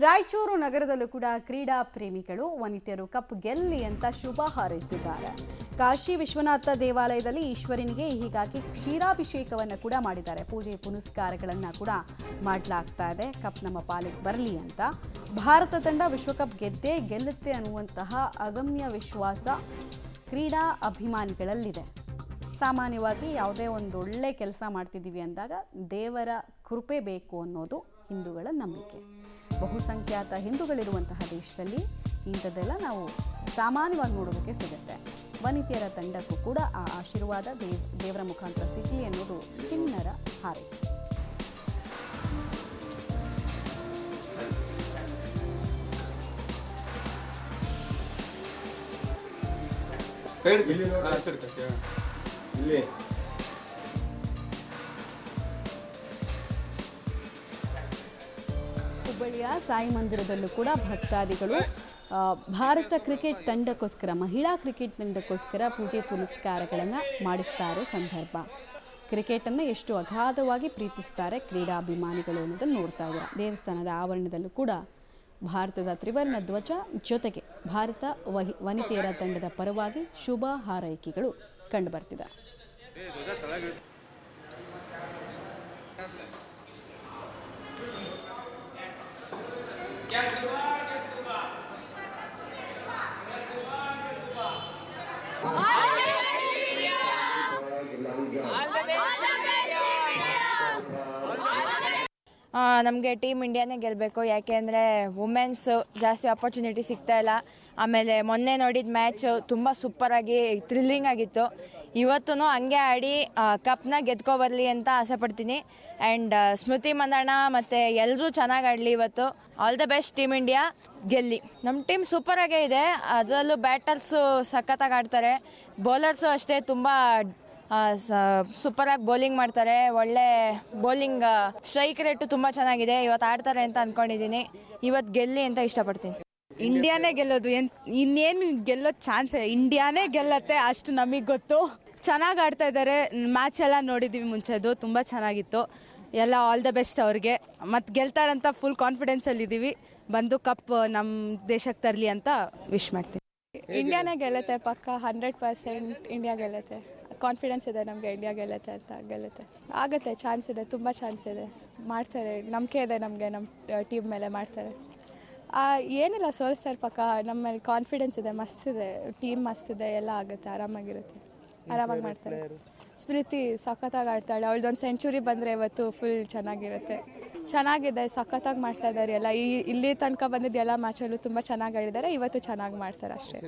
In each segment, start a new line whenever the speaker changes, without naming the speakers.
ರಾಯಚೂರು ನಗರದಲ್ಲೂ ಕೂಡ ಕ್ರೀಡಾ ಪ್ರೇಮಿಗಳು ವನಿತೆಯರು ಕಪ್ ಗೆಲ್ಲಿ ಅಂತ ಶುಭ ಹಾರೈಸಿದ್ದಾರೆ. ಕಾಶಿ ವಿಶ್ವನಾಥ ದೇವಾಲಯದಲ್ಲಿ ಈಶ್ವರನಿಗೆ ಹೀಗಾಗಿ ಕ್ಷೀರಾಭಿಷೇಕವನ್ನು ಕೂಡ ಮಾಡಿದ್ದಾರೆ. ಪೂಜೆ ಪುನಸ್ಕಾರಗಳನ್ನು ಕೂಡ ಮಾಡಲಾಗ್ತಾ ಇದೆ. ಕಪ್ ನಮ್ಮ ಪಾಲಿಗೆ ಬರಲಿ ಅಂತ. ಭಾರತ ತಂಡ ವಿಶ್ವಕಪ್ ಗೆದ್ದೇ ಗೆಲ್ಲುತ್ತೆ ಅನ್ನುವಂತಹ ಅಗಮ್ಯ ವಿಶ್ವಾಸ ಕ್ರೀಡಾ ಅಭಿಮಾನಿಗಳಲ್ಲಿದೆ. ಸಾಮಾನ್ಯವಾಗಿ ಯಾವುದೇ ಒಂದು ಒಳ್ಳೆ ಕೆಲಸ ಮಾಡ್ತಿದ್ದೀವಿ ಅಂದಾಗ ದೇವರ ಕೃಪೆ ಬೇಕು ಅನ್ನೋದು ಹಿಂದೂಗಳ ನಂಬಿಕೆ. ಬಹುಸಂಖ್ಯಾತ ಹಿಂದೂಗಳಿರುವಂತಹ ದೇಶದಲ್ಲಿ ಇಂಥದ್ದೆಲ್ಲ ನಾವು ಸಾಮಾನ್ಯವಾಗಿ ನೋಡೋದಕ್ಕೆ ಸಿಗುತ್ತೆ. ವನಿತೆಯರ ತಂಡಕ್ಕೂ ಕೂಡ ಆ ಆಶೀರ್ವಾದ ದೇವರ ಮುಖಾಂತರ ಸಿಗಲಿ ಅನ್ನೋದು ಚಿನ್ನರ ಹಾರೈಕೆ. ಹುಬ್ಬಳ್ಳಿಯ ಸಾಯಿ ಮಂದಿರದಲ್ಲೂ ಕೂಡ ಭಕ್ತಾದಿಗಳು ಭಾರತ ಕ್ರಿಕೆಟ್ ತಂಡಕ್ಕೋಸ್ಕರ, ಮಹಿಳಾ ಕ್ರಿಕೆಟ್ ತಂಡಕ್ಕೋಸ್ಕರ ಪೂಜೆ ಪುನಸ್ಕಾರಗಳನ್ನು ಮಾಡಿಸ್ತಾರೆ. ಸಂದರ್ಭ ಕ್ರಿಕೆಟನ್ನು ಎಷ್ಟು ಅಗಾಧವಾಗಿ ಪ್ರೀತಿಸ್ತಾರೆ ಕ್ರೀಡಾಭಿಮಾನಿಗಳು ಅನ್ನೋದನ್ನು ನೋಡ್ತಾ ಇದ್ದಾರೆ. ದೇವಸ್ಥಾನದ ಆವರಣದಲ್ಲೂ ಕೂಡ ಭಾರತದ ತ್ರಿವರ್ಣ ಧ್ವಜ ಜೊತೆಗೆ ಭಾರತ ವನಿತೆಯರ ತಂಡದ ಪರವಾಗಿ ಶುಭ ಹಾರೈಕೆಗಳು ಕಂಡುಬರ್ತಿದೆ.
ನಮಗೆ ಟೀಮ್ ಇಂಡಿಯಾನೇ ಗೆಲ್ಲಬೇಕು. ಯಾಕೆ ಅಂದರೆ ವುಮೆನ್ಸು ಜಾಸ್ತಿ ಆಪರ್ಚುನಿಟಿ ಸಿಗ್ತಾ ಇಲ್ಲ. ಆಮೇಲೆ ಮೊನ್ನೆ ನೋಡಿದ ಮ್ಯಾಚು ತುಂಬ ಸೂಪರಾಗಿ ಥ್ರಿಲ್ಲಿಂಗ್ ಆಗಿತ್ತು. ಇವತ್ತೂ ಹಂಗೆ ಆಡಿ ಕಪ್ನ ಗೆದ್ಕೊಬರಲಿ ಅಂತ ಆಸೆ ಪಡ್ತೀನಿ. ಆ್ಯಂಡ್ ಸ್ಮೃತಿ ಮಂದಣ್ಣ ಮತ್ತು ಎಲ್ಲರೂ ಚೆನ್ನಾಗಿ ಆಡಲಿ ಇವತ್ತು. All the best team India, ಗೆಲ್ಲಿ. ನಮ್ಮ ಟೀಮ್ ಸೂಪರಾಗೇ ಇದೆ. ಅದರಲ್ಲೂ ಬ್ಯಾಟರ್ಸು ಸಖತ್ತಾಗಿ ಆಡ್ತಾರೆ. ಬೌಲರ್ಸು ಅಷ್ಟೇ ತುಂಬ ಸೂಪರಾಗಿ ಬೌಲಿಂಗ್ ಮಾಡ್ತಾರೆ. ಒಳ್ಳೆ ಬೌಲಿಂಗ್ ಸ್ಟ್ರೈಕ್ ರೇಟು ತುಂಬ ಚೆನ್ನಾಗಿದೆ. ಇವತ್ತು ಆಡ್ತಾರೆ ಅಂತ ಅಂದ್ಕೊಂಡಿದ್ದೀನಿ. ಇವತ್ತು ಗೆಲ್ಲಿ ಅಂತ ಇಷ್ಟಪಡ್ತೀನಿ.
ಇಂಡಿಯಾನೇ ಗೆಲ್ಲೋದು, ಇನ್ನೇನು ಗೆಲ್ಲೋ ಚಾನ್ಸ್ ಇಂಡಿಯಾನೇ ಗೆಲ್ಲತ್ತೆ, ಅಷ್ಟು ನಮಗೆ ಗೊತ್ತು. ಚೆನ್ನಾಗಿ ಆಡ್ತಾ ಇದ್ದಾರೆ. ಮ್ಯಾಚ್ ಎಲ್ಲ ನೋಡಿದ್ದೀವಿ ಮುಂಚೆದು, ತುಂಬ ಚೆನ್ನಾಗಿತ್ತು. ಎಲ್ಲ ಆಲ್ ದ ಬೆಸ್ಟ್ ಅವ್ರಿಗೆ. ಮತ್ತು ಗೆಲ್ತಾರಂತ ಫುಲ್ ಕಾನ್ಫಿಡೆನ್ಸಲ್ಲಿದ್ದೀವಿ. ಬಂದು ಕಪ್ ನಮ್ಮ ದೇಶಕ್ಕೆ ತರಲಿ ಅಂತ ವಿಶ್ ಮಾಡ್ತೀನಿ.
ಇಂಡಿಯಾನೇ ಗೆಲ್ಲುತ್ತೆ ಪಕ್ಕ, 100% ಇಂಡಿಯಾ ಗೆಲ್ಲುತ್ತೆ. ಕಾನ್ಫಿಡೆನ್ಸ್ ಇದೆ ನಮಗೆ, ಇಂಡಿಯಾ ಗೆಲ್ಲುತ್ತೆ ಅಂತ. ಗೆಲ್ಲುತ್ತೆ, ಆಗುತ್ತೆ, ಚಾನ್ಸ್ ಇದೆ, ತುಂಬ ಚಾನ್ಸ್ ಇದೆ. ಮಾಡ್ತಾರೆ, ನಂಬಿಕೆ ಇದೆ ನಮಗೆ, ನಮ್ಮ ಟೀಮ್ ಮೇಲೆ ಮಾಡ್ತಾರೆ. ಏನಿಲ್ಲ, ಸೋಲಿಸ್ತಾರೆ ಪಕ್ಕ. ನಮ್ಮ ಮೇಲೆ ಕಾನ್ಫಿಡೆನ್ಸ್ ಇದೆ, ಮಸ್ತಿದೆ ಟೀಮ್, ಮಸ್ತಿದೆ, ಎಲ್ಲ ಆಗುತ್ತೆ, ಆರಾಮಾಗಿರುತ್ತೆ, ಆರಾಮಾಗಿ ಮಾಡ್ತಾರೆ. ಸ್ಮೃತಿ ಸಖತ್ತಾಗಿ ಆಡ್ತಾಳೆ. ಅವಳದೊಂದು ಸೆಂಚುರಿ ಬಂದರೆ ಇವತ್ತು ಫುಲ್ ಚೆನ್ನಾಗಿರುತ್ತೆ. ಚೆನ್ನಾಗಿದೆ, ಸಖತ್ತಾಗಿ ಮಾಡ್ತಾ ಇದ್ದಾರೆ ಎಲ್ಲ. ಇಲ್ಲಿ ತನಕ ಬಂದಿದ್ದು ಎಲ್ಲ ಮ್ಯಾಚಲ್ಲೂ ತುಂಬ ಚೆನ್ನಾಗಿ ಆಡಿದ್ದಾರೆ. ಇವತ್ತು ಚೆನ್ನಾಗಿ ಮಾಡ್ತಾರೆ ಅಷ್ಟೇ.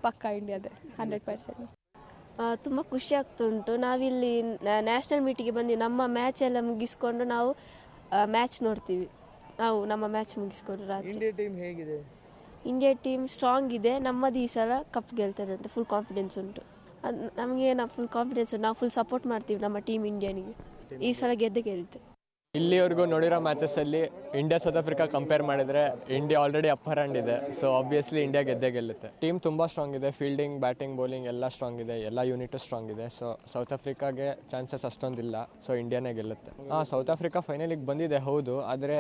ಪಕ್ಕ ಇಂಡಿಯಾದೆ 100%.
ತುಂಬ ಖುಷಿ ಆಗ್ತುಂಟು. ನಾವಿಲ್ಲಿ ನ್ಯಾಷನಲ್ ಮೀಟಿಗೆ ಬಂದು ನಮ್ಮ ಮ್ಯಾಚ್ ಎಲ್ಲ ಮುಗಿಸ್ಕೊಂಡು ನಾವು ಮ್ಯಾಚ್ ನೋಡ್ತೀವಿ. ನಾವು ನಮ್ಮ ಮ್ಯಾಚ್ ಮುಗಿಸ್ಕೊಂಡು ರಾತ್ರಿ. ಇಂಡಿಯಾ ಟೀಮ್ ಸ್ಟ್ರಾಂಗ್ ಇದೆ. ನಮ್ಮದು ಈ ಸಲ ಕಪ್ ಗೆಲ್ತದೆ ಅಂತ ಫುಲ್ ಕಾನ್ಫಿಡೆನ್ಸ್ ಉಂಟು. ನಮಗೆ ಫುಲ್ ಕಾನ್ಫಿಡೆನ್ಸ್ ಉಂಟು. ನಾವು ಫುಲ್ ಸಪೋರ್ಟ್ ಮಾಡ್ತೀವಿ ನಮ್ಮ ಟೀಮ್ ಇಂಡಿಯಾನಿಗೆ. ಈ ಸಲ ಗೆದ್ದೇ ಗೆಲ್ಲುತ್ತೆ.
ಇಲ್ಲಿವರೆಗೂ ನೋಡಿರೋ ಮ್ಯಾಚಸ್ಸಲ್ಲಿ ಇಂಡಿಯಾ ಸೌತ್ ಆಫ್ರಿಕಾ ಕಂಪೇರ್ ಮಾಡಿದರೆ ಇಂಡಿಯಾ ಆಲ್ರೆಡಿ ಅಪ್ಪರ್ ಹ್ಯಾಂಡ್ ಇದೆ. ಸೊ ಆಬ್ವಿಯಸ್ಲಿ ಇಂಡಿಯಾ ಗೆದ್ದೇ ಗೆಲ್ಲುತ್ತೆ. ಟೀಮ್ ತುಂಬ ಸ್ಟ್ರಾಂಗ್ ಇದೆ. ಫೀಲ್ಡಿಂಗ್, ಬ್ಯಾಟಿಂಗ್, ಬೌಲಿಂಗ್ ಎಲ್ಲ ಸ್ಟ್ರಾಂಗ್ ಇದೆ. ಎಲ್ಲ ಯೂನಿಟು ಸ್ಟ್ರಾಂಗ್ ಇದೆ. ಸೊ ಸೌತ್ ಆಫ್ರಿಕಾಗೆ ಚಾನ್ಸಸ್ ಅಷ್ಟೊಂದಿಲ್ಲ. ಸೊ ಇಂಡಿಯಾನೇ ಗೆಲ್ಲುತ್ತೆ. ಸೌತ್ ಆಫ್ರಿಕಾ ಫೈನಲಿಗೆ ಬಂದಿದೆ ಹೌದು, ಆದರೆ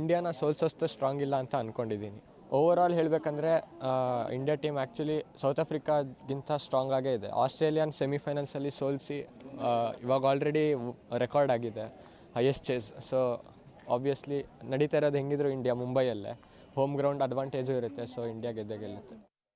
ಇಂಡಿಯಾನ ಸೋಲ್ಸೋಷ್ಟು ಸ್ಟ್ರಾಂಗ್ ಇಲ್ಲ ಅಂತ ಅಂದ್ಕೊಂಡಿದ್ದೀನಿ. ಓವರ್ ಆಲ್ ಹೇಳಬೇಕಂದ್ರೆ ಇಂಡಿಯಾ ಟೀಮ್ ಆ್ಯಕ್ಚುಲಿ ಸೌತ್ ಆಫ್ರಿಕಾಗಿಂತ ಸ್ಟ್ರಾಂಗ್ ಆಗೇ ಇದೆ. ಆಸ್ಟ್ರೇಲಿಯನ್ ಸೆಮಿಫೈನಲ್ಸಲ್ಲಿ ಸೋಲಿಸಿ ಇವಾಗ ಆಲ್ರೆಡಿ ರೆಕಾರ್ಡ್ ಆಗಿದೆ, ಹೈಯೆಸ್ಟ್ ಚೇಸ್. ಸೊ ಆಬ್ವಿಯಸ್ಲಿ ನಡೀತಾ ಇರೋದು ಹೆಂಗಿದ್ರು ಇಂಡಿಯಾ ಮುಂಬೈಯಲ್ಲೇ, ಹೋಮ್ ಗ್ರೌಂಡ್ ಅಡ್ವಾಂಟೇಜು ಇರುತ್ತೆ. ಸೊ ಇಂಡಿಯಾ ಗೆದ್ದೇ ಗೆಲ್ಲುತ್ತೆ.